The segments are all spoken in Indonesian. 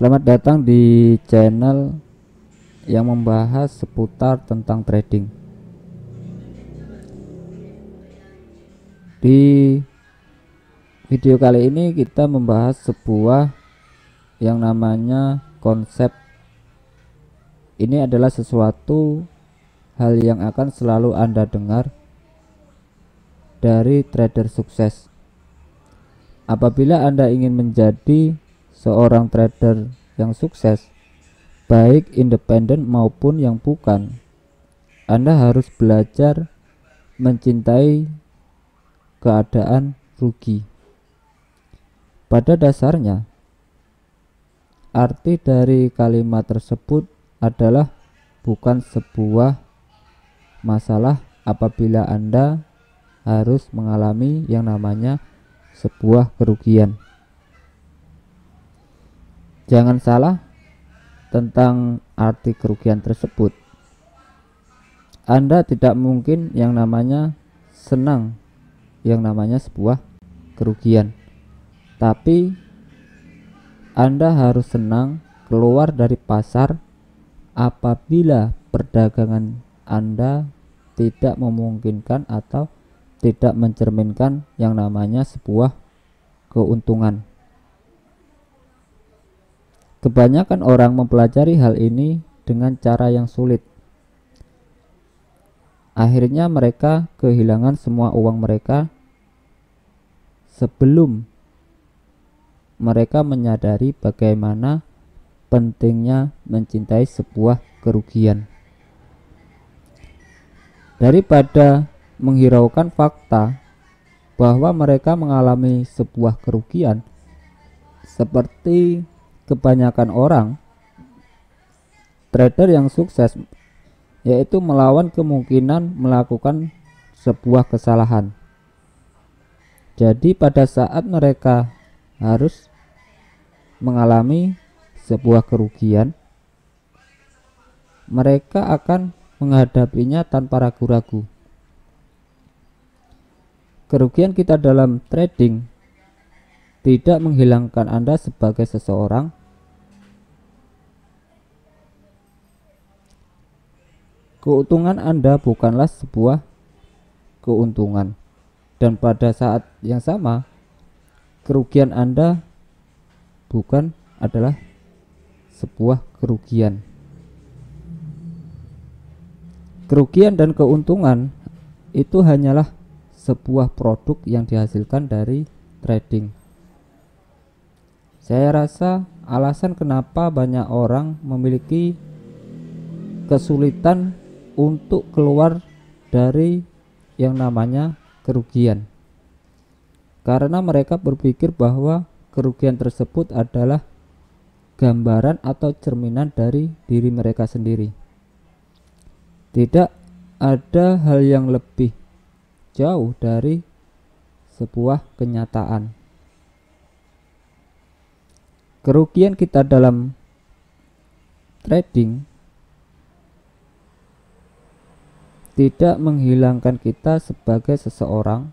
Selamat datang di channel yang membahas seputar tentang trading. Di video kali ini kita membahas sebuah yang namanya konsep. Ini adalah sesuatu hal yang akan selalu Anda dengar dari trader sukses. Apabila Anda ingin menjadi seorang trader yang sukses, baik independen maupun yang bukan, Anda harus belajar mencintai keadaan rugi. Pada dasarnya, arti dari kalimat tersebut adalah bukan sebuah masalah apabila Anda harus mengalami yang namanya sebuah kerugian. Jangan salah tentang arti kerugian tersebut. Anda tidak mungkin yang namanya senang yang namanya sebuah kerugian, tapi Anda harus senang keluar dari pasar apabila perdagangan Anda tidak memungkinkan atau tidak mencerminkan yang namanya sebuah keuntungan. Kebanyakan orang mempelajari hal ini dengan cara yang sulit. Akhirnya mereka kehilangan semua uang mereka sebelum mereka menyadari bagaimana pentingnya mencintai sebuah kerugian. Daripada menghiraukan fakta bahwa mereka mengalami sebuah kerugian seperti kebanyakan orang, trader yang sukses yaitu melawan kemungkinan melakukan sebuah kesalahan. Jadi pada saat mereka harus mengalami sebuah kerugian, mereka akan menghadapinya tanpa ragu-ragu. Kerugian kita dalam trading tidak menghilangkan Anda sebagai seseorang. Keuntungan Anda bukanlah sebuah keuntungan, dan pada saat yang sama kerugian Anda bukan adalah sebuah kerugian. Kerugian dan keuntungan itu hanyalah sebuah produk yang dihasilkan dari trading. Saya rasa alasan kenapa banyak orang memiliki kesulitan untuk keluar dari yang namanya kerugian, karena mereka berpikir bahwa kerugian tersebut adalah gambaran atau cerminan dari diri mereka sendiri. Tidak ada hal yang lebih jauh dari sebuah kenyataan. Kerugian kita dalam trading tidak menghilangkan kita sebagai seseorang.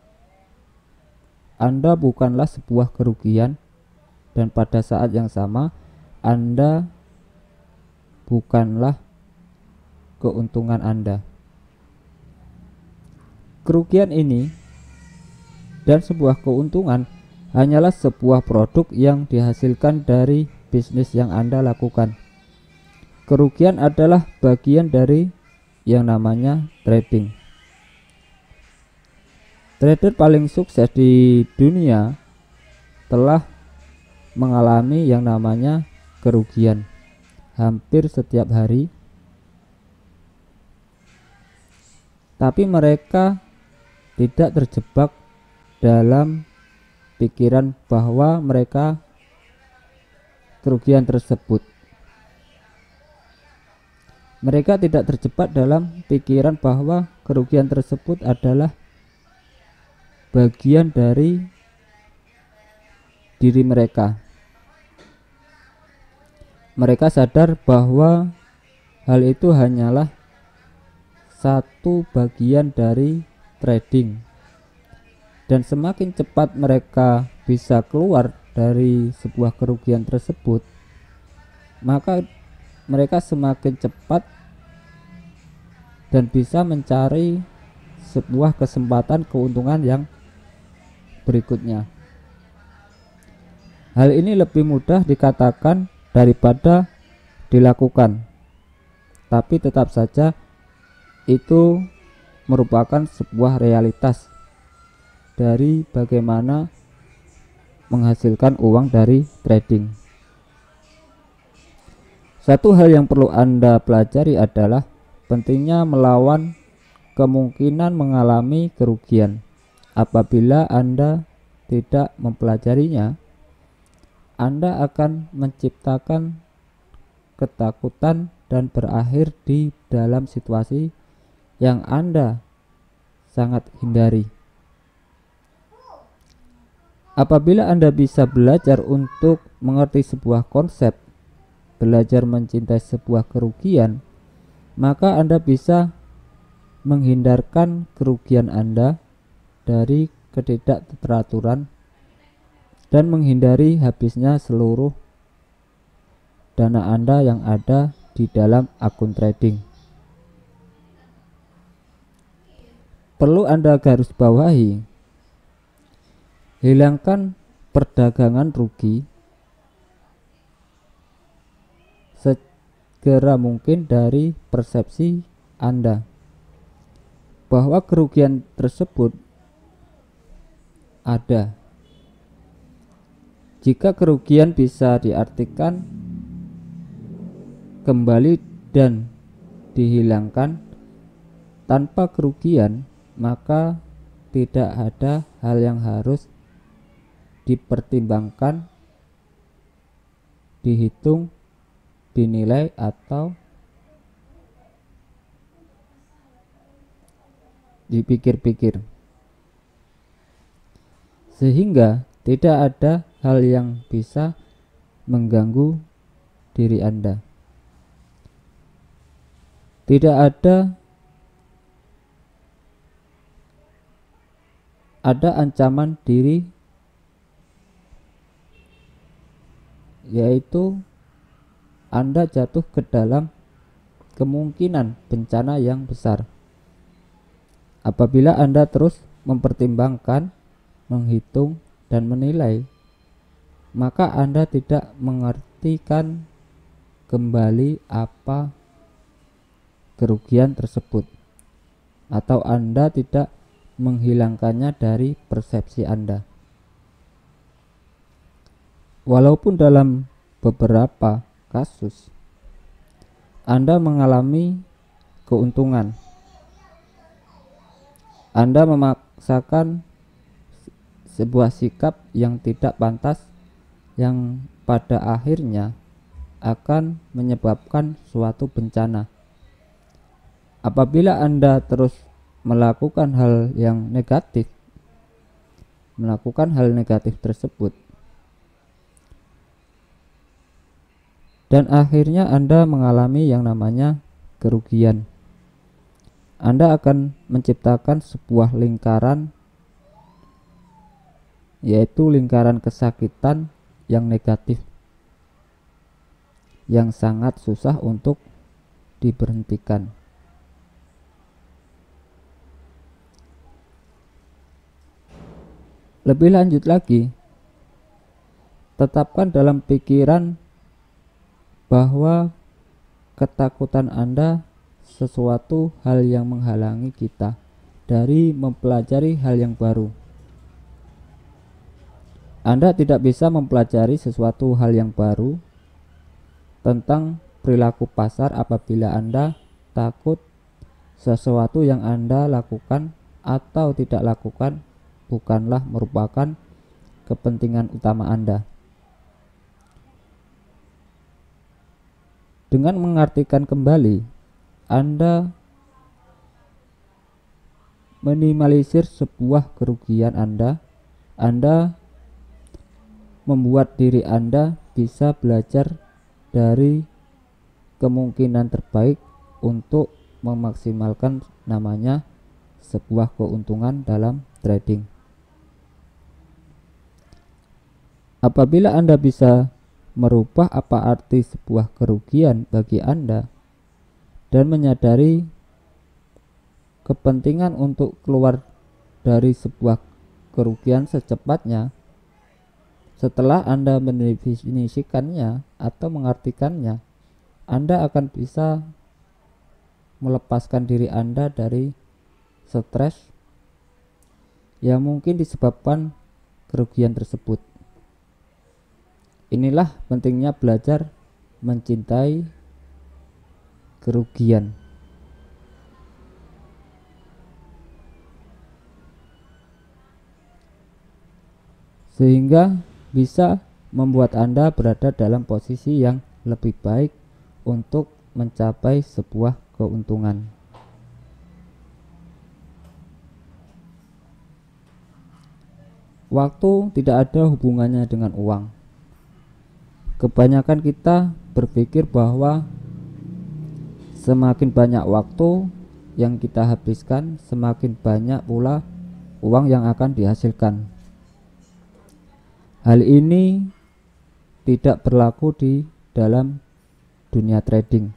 Anda bukanlah sebuah kerugian, dan pada saat yang sama Anda bukanlah keuntungan Anda. Kerugian ini dan sebuah keuntungan hanyalah sebuah produk yang dihasilkan dari bisnis yang Anda lakukan. Kerugian adalah bagian dari yang namanya trading. Trader paling sukses di dunia telah mengalami yang namanya kerugian hampir setiap hari, tapi mereka tidak terjebak dalam pikiran bahwa mereka kerugian tersebut. Mereka tidak terjebak dalam pikiran bahwa kerugian tersebut adalah bagian dari diri mereka. Mereka sadar bahwa hal itu hanyalah satu bagian dari trading, dan semakin cepat mereka bisa keluar dari sebuah kerugian tersebut, maka mereka semakin cepat dan bisa mencari sebuah kesempatan keuntungan yang berikutnya. Hal ini lebih mudah dikatakan daripada dilakukan, tapi tetap saja itu merupakan sebuah realitas dari bagaimana menghasilkan uang dari trading. Satu hal yang perlu Anda pelajari adalah pentingnya melawan kemungkinan mengalami kerugian. Apabila Anda tidak mempelajarinya, Anda akan menciptakan ketakutan dan berakhir di dalam situasi yang Anda sangat hindari. Apabila Anda bisa belajar untuk mengerti sebuah konsep, belajar mencintai sebuah kerugian, maka Anda bisa menghindarkan kerugian Anda dari ketidakteraturan dan menghindari habisnya seluruh dana Anda yang ada di dalam akun trading. Perlu Anda garis bawahi, hilangkan perdagangan rugi segera mungkin dari persepsi Anda bahwa kerugian tersebut ada. Jika kerugian bisa diartikan kembali dan dihilangkan tanpa kerugian, maka tidak ada hal yang harus dipertimbangkan, dihitung, dinilai, atau dipikir-pikir, sehingga tidak ada hal yang bisa mengganggu diri Anda. Tidak ada ancaman diri, yaitu Anda jatuh ke dalam kemungkinan bencana yang besar. Apabila Anda terus mempertimbangkan, menghitung, dan menilai, maka Anda tidak mengartikan kembali apa kerugian tersebut, atau Anda tidak menghilangkannya dari persepsi Anda. Walaupun dalam beberapa kasus Anda mengalami keuntungan, Anda memaksakan sebuah sikap yang tidak pantas yang pada akhirnya akan menyebabkan suatu bencana. Apabila Anda terus melakukan hal negatif tersebut, dan akhirnya Anda mengalami yang namanya kerugian, Anda akan menciptakan sebuah lingkaran, yaitu lingkaran kesakitan yang negatif, yang sangat susah untuk diberhentikan. Lebih lanjut lagi, tetapkan dalam pikiran bahwa ketakutan Anda sesuatu hal yang menghalangi kita dari mempelajari hal yang baru. Anda tidak bisa mempelajari sesuatu hal yang baru tentang perilaku pasar apabila Anda takut sesuatu yang Anda lakukan atau tidak lakukan bukanlah merupakan kepentingan utama Anda. Dengan mengartikan kembali, Anda minimalisir sebuah kerugian Anda membuat diri Anda bisa belajar dari kemungkinan terbaik untuk memaksimalkan namanya sebuah keuntungan dalam trading. Apabila Anda bisa merubah apa arti sebuah kerugian bagi Anda dan menyadari kepentingan untuk keluar dari sebuah kerugian secepatnya. Setelah Anda mendefinisikannya atau mengartikannya, Anda akan bisa melepaskan diri Anda dari stres yang mungkin disebabkan kerugian tersebut. Inilah pentingnya belajar mencintai kerugian. Sehingga bisa membuat Anda berada dalam posisi yang lebih baik untuk mencapai sebuah keuntungan. Waktu tidak ada hubungannya dengan uang. Kebanyakan kita berpikir bahwa semakin banyak waktu yang kita habiskan, semakin banyak pula uang yang akan dihasilkan. Hal ini tidak berlaku di dalam dunia trading.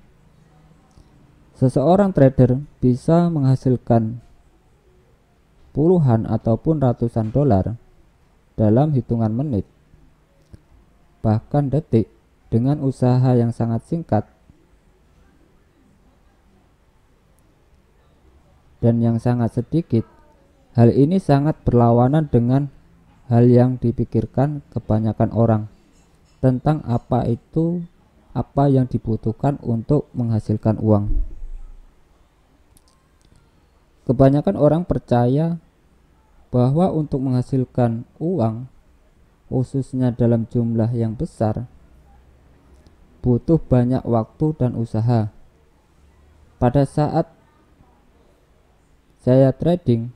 Seseorang trader bisa menghasilkan puluhan ataupun ratusan dolar dalam hitungan menit, bahkan detik, dengan usaha yang sangat singkat dan yang sangat sedikit. Hal ini sangat berlawanan dengan hal yang dipikirkan kebanyakan orang tentang apa yang dibutuhkan untuk menghasilkan uang. Kebanyakan orang percaya bahwa untuk menghasilkan uang, khususnya dalam jumlah yang besar, butuh banyak waktu dan usaha. Pada saat saya trading,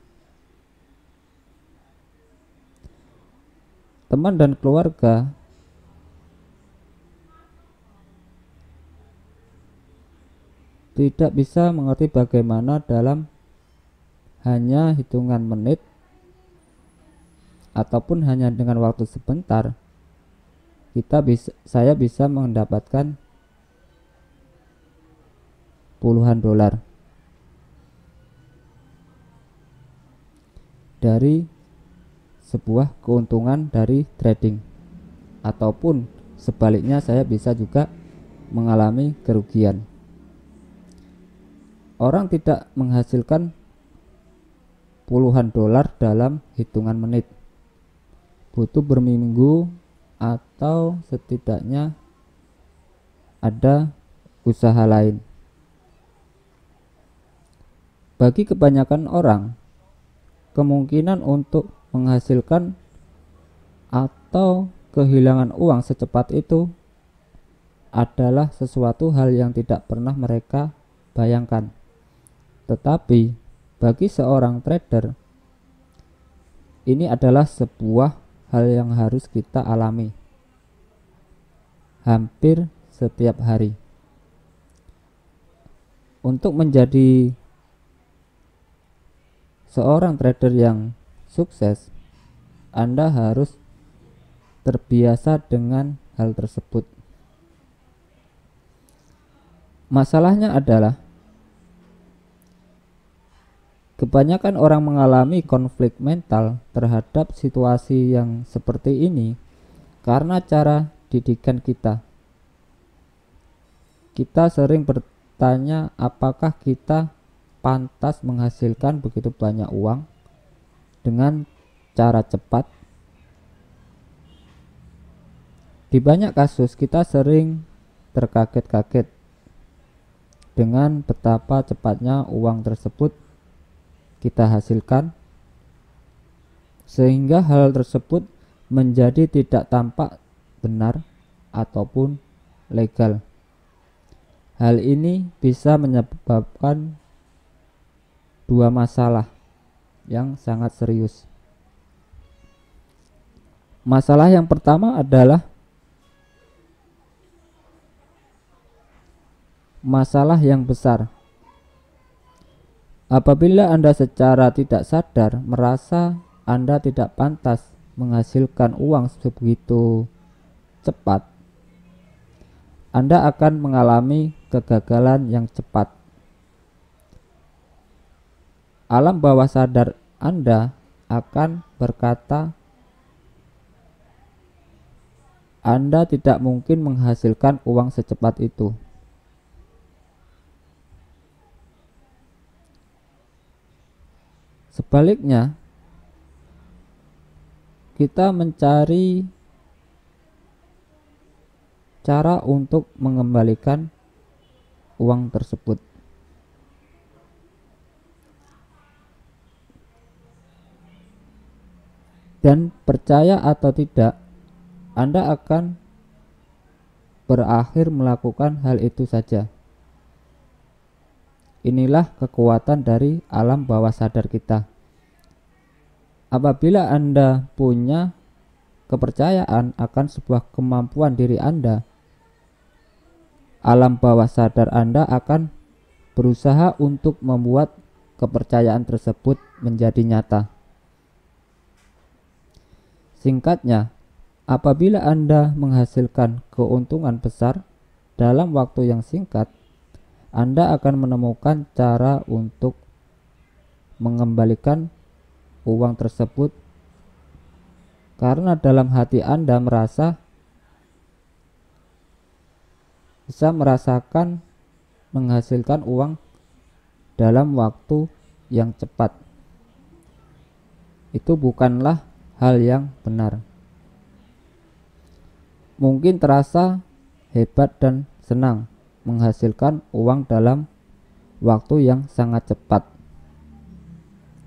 teman dan keluarga tidak bisa mengerti bagaimana dalam hanya hitungan menit ataupun hanya dengan waktu sebentar saya bisa mendapatkan puluhan dolar dari sebuah keuntungan dari trading, ataupun sebaliknya saya bisa juga mengalami kerugian. Orang tidak menghasilkan puluhan dolar dalam hitungan menit, butuh berminggu atau setidaknya ada usaha lain. Bagi kebanyakan orang, kemungkinan untuk menghasilkan atau kehilangan uang secepat itu adalah sesuatu hal yang tidak pernah mereka bayangkan. Tetapi bagi seorang trader, ini adalah sebuah hal yang harus kita alami hampir setiap hari. Untuk menjadi seorang trader yang sukses, Anda harus terbiasa dengan hal tersebut. Masalahnya adalah kebanyakan orang mengalami konflik mental terhadap situasi yang seperti ini karena cara didikan kita. Kita sering bertanya apakah kita pantas menghasilkan begitu banyak uang dengan cara cepat. Di banyak kasus kita sering terkaget-kaget dengan betapa cepatnya uang tersebut kita hasilkan, sehingga hal tersebut menjadi tidak tampak benar ataupun legal. Hal ini bisa menyebabkan dua masalah yang sangat serius. Masalah yang pertama adalah masalah yang besar. Apabila Anda secara tidak sadar merasa Anda tidak pantas menghasilkan uang sebegitu cepat, Anda akan mengalami kegagalan yang cepat. Alam bawah sadar Anda akan berkata, Anda tidak mungkin menghasilkan uang secepat itu. Sebaliknya, kita mencari cara untuk mengembalikan uang tersebut. Dan percaya atau tidak, Anda akan berakhir melakukan hal itu saja. Inilah kekuatan dari alam bawah sadar kita. Apabila Anda punya kepercayaan akan sebuah kemampuan diri Anda, alam bawah sadar Anda akan berusaha untuk membuat kepercayaan tersebut menjadi nyata. Singkatnya, apabila Anda menghasilkan keuntungan besar dalam waktu yang singkat, Anda akan menemukan cara untuk mengembalikan uang tersebut karena dalam hati Anda bisa merasakan menghasilkan uang dalam waktu yang cepat. Itu bukanlah hal yang benar. Mungkin terasa hebat dan senang menghasilkan uang dalam waktu yang sangat cepat.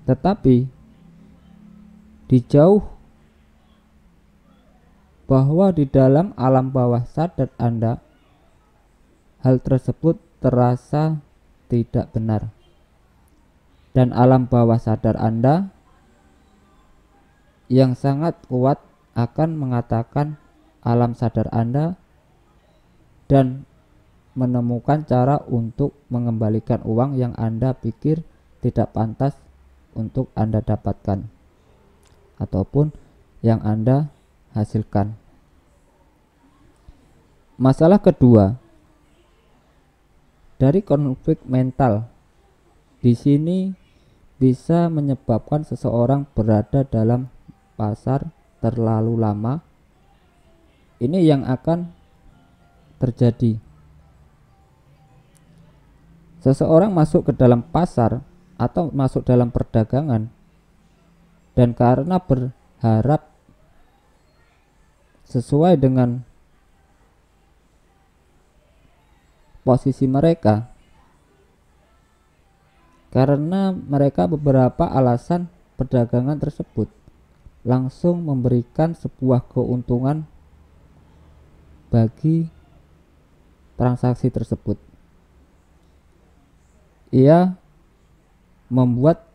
Tetapi dijauh bahwa di dalam alam bawah sadar Anda, hal tersebut terasa tidak benar. Dan alam bawah sadar Anda yang sangat kuat akan mengatakan alam sadar Anda dan menemukan cara untuk mengembalikan uang yang Anda pikir tidak pantas untuk Anda dapatkan ataupun yang Anda hasilkan. Masalah kedua dari konflik mental di sini bisa menyebabkan seseorang berada dalam pasar terlalu lama. Ini yang akan terjadi. Seseorang masuk ke dalam pasar atau masuk dalam perdagangan dan karena berharap sesuai dengan posisi mereka, karena mereka beberapa alasan perdagangan tersebut langsung memberikan sebuah keuntungan bagi transaksi tersebut. Ia membuat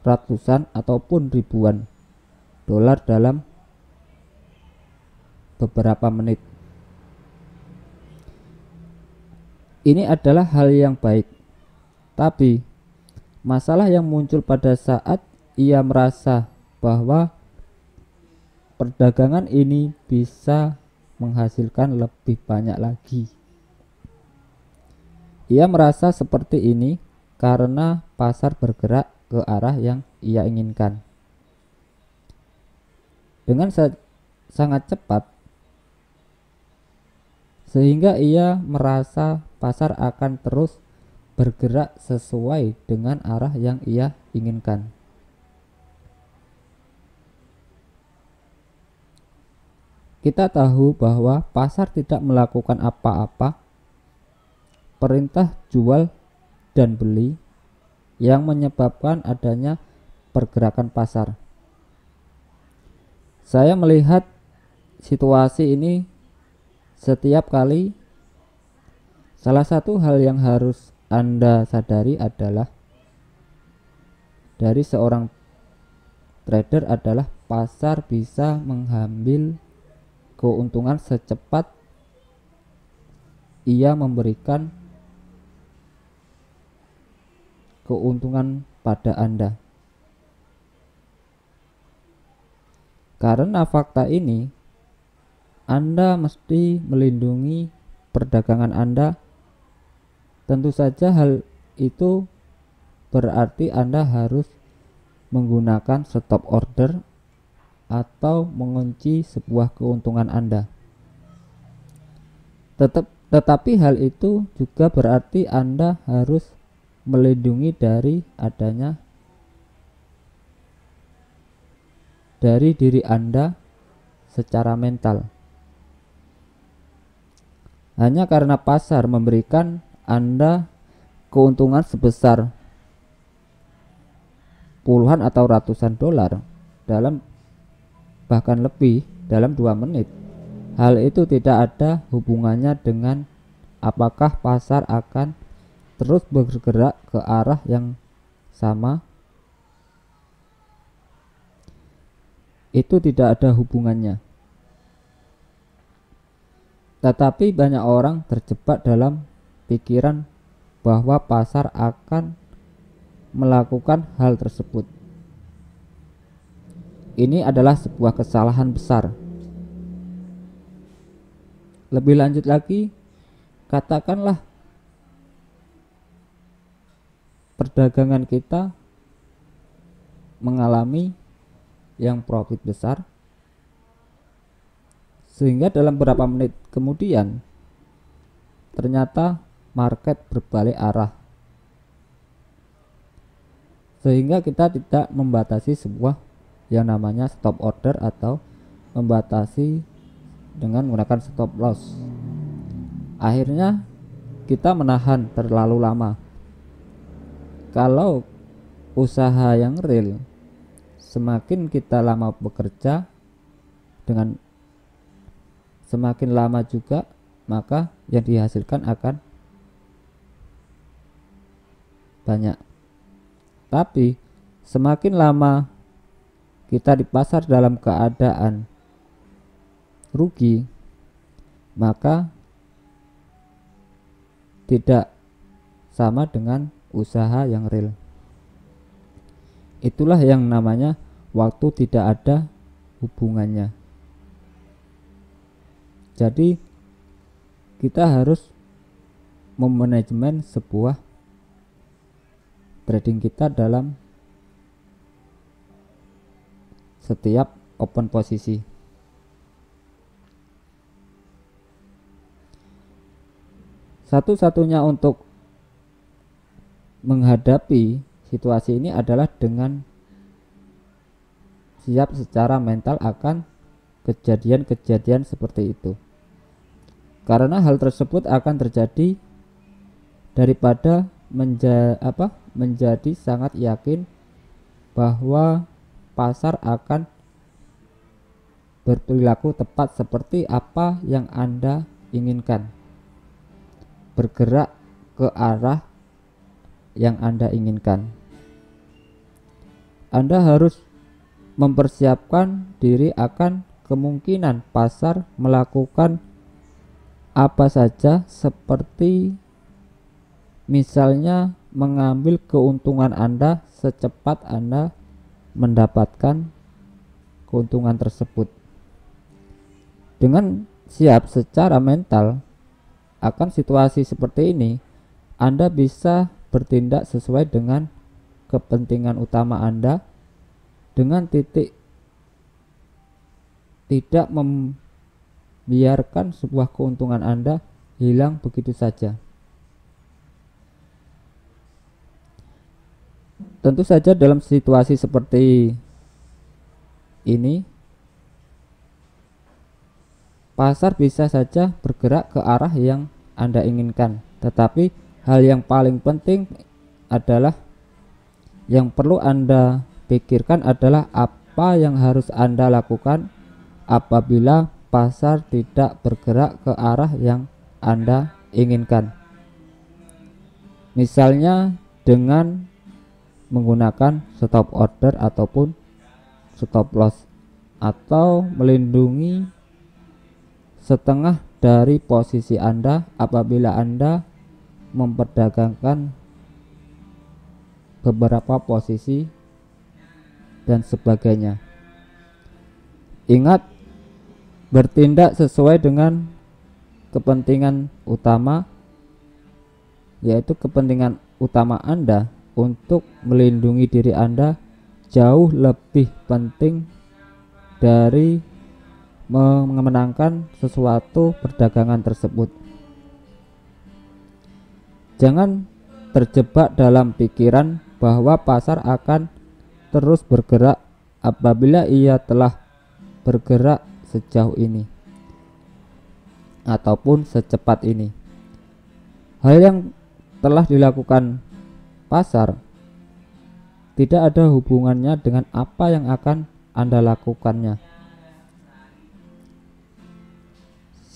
ratusan ataupun ribuan dolar dalam beberapa menit. Ini adalah hal yang baik, tapi masalah yang muncul pada saat ia merasa bahwa perdagangan ini bisa menghasilkan lebih banyak lagi. Ia merasa seperti ini karena pasar bergerak ke arah yang ia inginkan. Dengan sangat cepat, sehingga ia merasa pasar akan terus bergerak sesuai dengan arah yang ia inginkan. Kita tahu bahwa pasar tidak melakukan apa-apa. Perintah jual dan beli yang menyebabkan adanya pergerakan pasar. Saya melihat situasi ini setiap kali. Salah satu hal yang harus Anda sadari adalah dari seorang trader adalah pasar bisa mengambil keuntungan secepat ia memberikan keuntungan pada Anda. Karena fakta ini, Anda mesti melindungi perdagangan Anda. Tentu saja hal itu berarti Anda harus menggunakan stop order atau mengunci sebuah keuntungan Anda. Tetapi hal itu juga berarti Anda harus melindungi dari diri Anda secara mental. Hanya karena pasar memberikan Anda keuntungan sebesar puluhan atau ratusan dolar bahkan lebih dalam 2 menit, hal itu tidak ada hubungannya dengan apakah pasar akan terus bergerak ke arah yang sama. Itu tidak ada hubungannya. Tetapi banyak orang terjebak dalam pikiran bahwa pasar akan melakukan hal tersebut. Ini adalah sebuah kesalahan besar. Lebih lanjut lagi, katakanlah perdagangan kita mengalami yang profit besar, sehingga dalam beberapa menit kemudian ternyata market berbalik arah, sehingga kita tidak membatasi sebuah yang namanya stop order atau membatasi dengan menggunakan stop loss. Akhirnya kita menahan terlalu lama. Kalau usaha yang real, semakin kita lama bekerja, dengan semakin lama juga, maka yang dihasilkan akan banyak. Tapi semakin lama kita di pasar dalam keadaan rugi, maka tidak sama dengan usaha yang real. Itulah yang namanya waktu tidak ada hubungannya. Jadi kita harus memanajemen sebuah trading kita dalam setiap open posisi. Satu-satunya untuk menghadapi situasi ini adalah dengan siap secara mental akan kejadian-kejadian seperti itu. Karena hal tersebut akan terjadi daripada menjadi sangat yakin bahwa pasar akan berperilaku tepat seperti apa yang Anda inginkan, bergerak ke arah yang Anda inginkan. Anda harus mempersiapkan diri akan kemungkinan pasar melakukan apa saja, seperti misalnya mengambil keuntungan Anda secepat Anda mendapatkan keuntungan tersebut. Dengan siap secara mental akan situasi seperti ini, Anda bisa bertindak sesuai dengan kepentingan utama Anda, dengan tidak membiarkan sebuah keuntungan Anda hilang begitu saja. Tentu saja dalam situasi seperti ini, pasar bisa saja bergerak ke arah yang Anda inginkan. Tetapi hal yang paling penting adalah, yang perlu Anda pikirkan adalah apa yang harus Anda lakukan apabila pasar tidak bergerak ke arah yang Anda inginkan. Misalnya dengan menggunakan stop order ataupun stop loss, atau melindungi setengah dari posisi Anda apabila Anda memperdagangkan beberapa posisi dan sebagainya. Ingat, bertindak sesuai dengan kepentingan utama, yaitu kepentingan utama Anda untuk melindungi diri Anda jauh lebih penting dari memenangkan sesuatu perdagangan tersebut. Jangan terjebak dalam pikiran bahwa pasar akan terus bergerak apabila ia telah bergerak sejauh ini ataupun secepat ini. Hal yang telah dilakukan pasar tidak ada hubungannya dengan apa yang akan Anda lakukannya.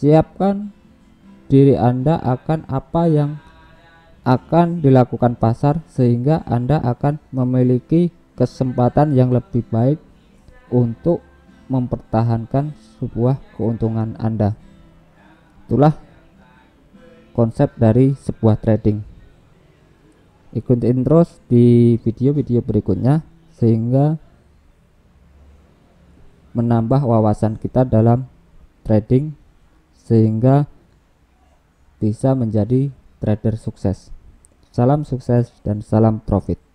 Siapkan diri Anda akan apa yang akan dilakukan pasar sehingga Anda akan memiliki kesempatan yang lebih baik untuk mempertahankan sebuah keuntungan Anda. Itulah konsep dari sebuah trading. Ikutin terus di video-video berikutnya sehingga menambah wawasan kita dalam trading sehingga bisa menjadi trader sukses. Salam sukses dan salam profit.